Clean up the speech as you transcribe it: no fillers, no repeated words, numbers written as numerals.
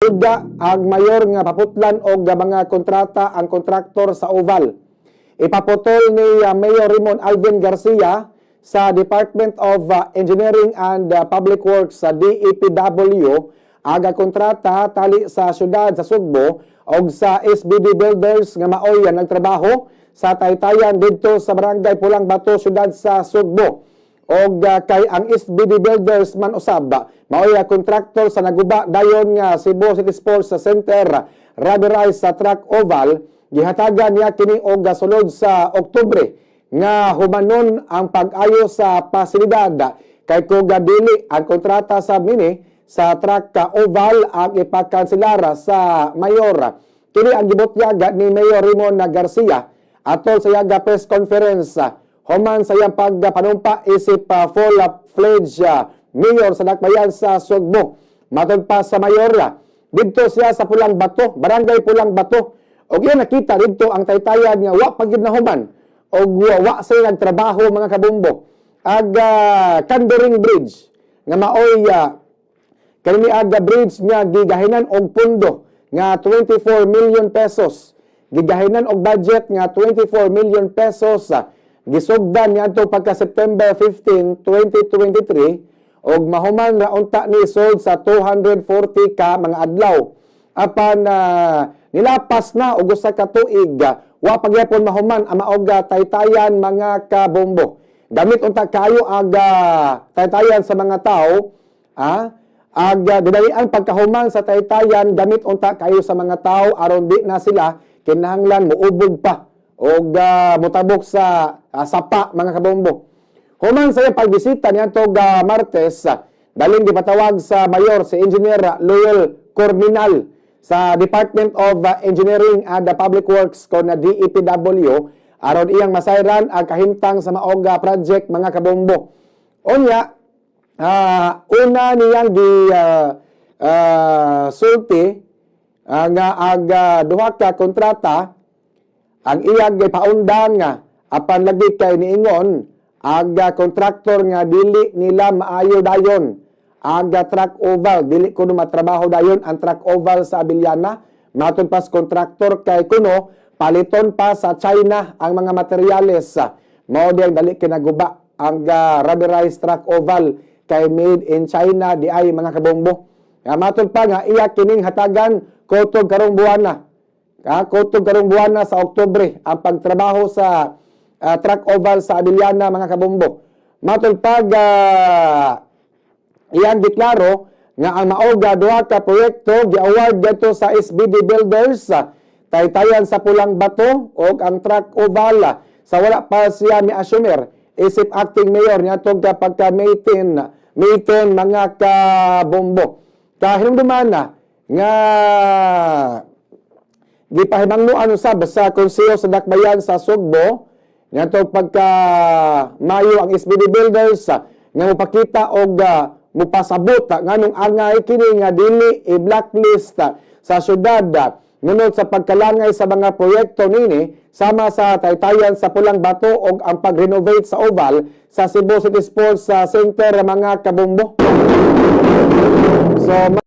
hulga ang mayor nga paputlan og mga kontrata ang kontraktor sa Oval. Ipaputol ni Mayor Raymond Alvin Garcia sa Department of Engineering and Public Works sa DEPW aga kontrata tali sa syudad sa Sugbo og sa SBD Builders nga maoy nagtrabaho sa taytayan didto sa Barangay Pulang Bato, syudad sa Sugbo. Og kay ang SBD Builders man usab maoy kontraktor sa naguba dayon nga Cebu City Sports Center rubberized sa track oval. Gihatagan niya kini og sulod sa Oktubre nga humanon ang pag-ayo sa pasilidad kay kung dili ang kontrata sa mini sa track oval ang ipakanselara sa mayor. Kini ang gibutyaga ni Mayor Raymond Garcia atol sa yaga press conference human sa iyang pagpanumpa isip full-fledged mayor sa dakbayan sa Sugbo. Matod pa sa mayor didto siya sa Pulang Bato, Barangay Pulang Bato. Og iya nakita dito ang taytayan nga wa pagid na human og wa say nagtrabaho mga kabumbo. Kandering Bridge nga maoy kani aga bridge nga gigahinan og pundo nga 24 million pesos. Gigahinan og budget nga 24 million pesos. Gisugdan niadto pagka September 15, 2023 og mahuman ra unta ni sold sa 240 ka mga adlaw. Apan nilapas na og usa ka tuig wa pagyapon mahuman ang maog taytayan mga kabombo. Gamit unta kayo aga taytayan sa mga tao aga didalian pagkahuman sa taytayan gamit unta kayo sa mga tao aron di na sila kinahanglan muubog pa og mutabok sa sapa mga kabombo. Human sa pagbisita niadto Martes daling gipatawag sa mayor si Engineer Loel Corminal sa Department of Engineering and Public Works ko na DEPW aron iyang masayran ang kahimtang sa maog project mga kabombo. Unya una niyang sulti nga aga duha ka kontrata ang iyang gipaundang apan lagi kay niingon aga kontraktor nga dili nila maayo dayon. Aga track oval, dili kuno matrabaho dayon ang track oval sa Abiliana. Matod pas kontraktor kay kuno paliton pa sa China ang mga materyales. Mao diyang dali kinaguba ang rubberized track oval kay made in China di ay mga kabombo. Matod pa nga iya kining hatagan kotog karong buwana. Kotog karong buwana sa Oktubre ang pagtrabaho sa track oval sa Abiliana mga kabombo. Matod pa iyang giklaro nga ang maoga duha ka proyekto gi-award dito sa SBD Builders taytayan sa Pulang Bato og ang track oval sa wala pa siya ni assumer isip acting mayor niadto pagka May 10 mga kabombo. Kahinumduman nga gipahimangnuan usab sa konseho sa dakbayan sa Sugbo niadto pagka Mayo ang SBD Builders nga mopakita og mupasabot nganong angay kini nga dili i-blacklist sa syudad ngunod sa pagkalangay sa mga proyekto nini sama sa taytayan sa Pulang Bato og ang pag-renovate sa oval sa Cebu City Sports Center mga kabombo. So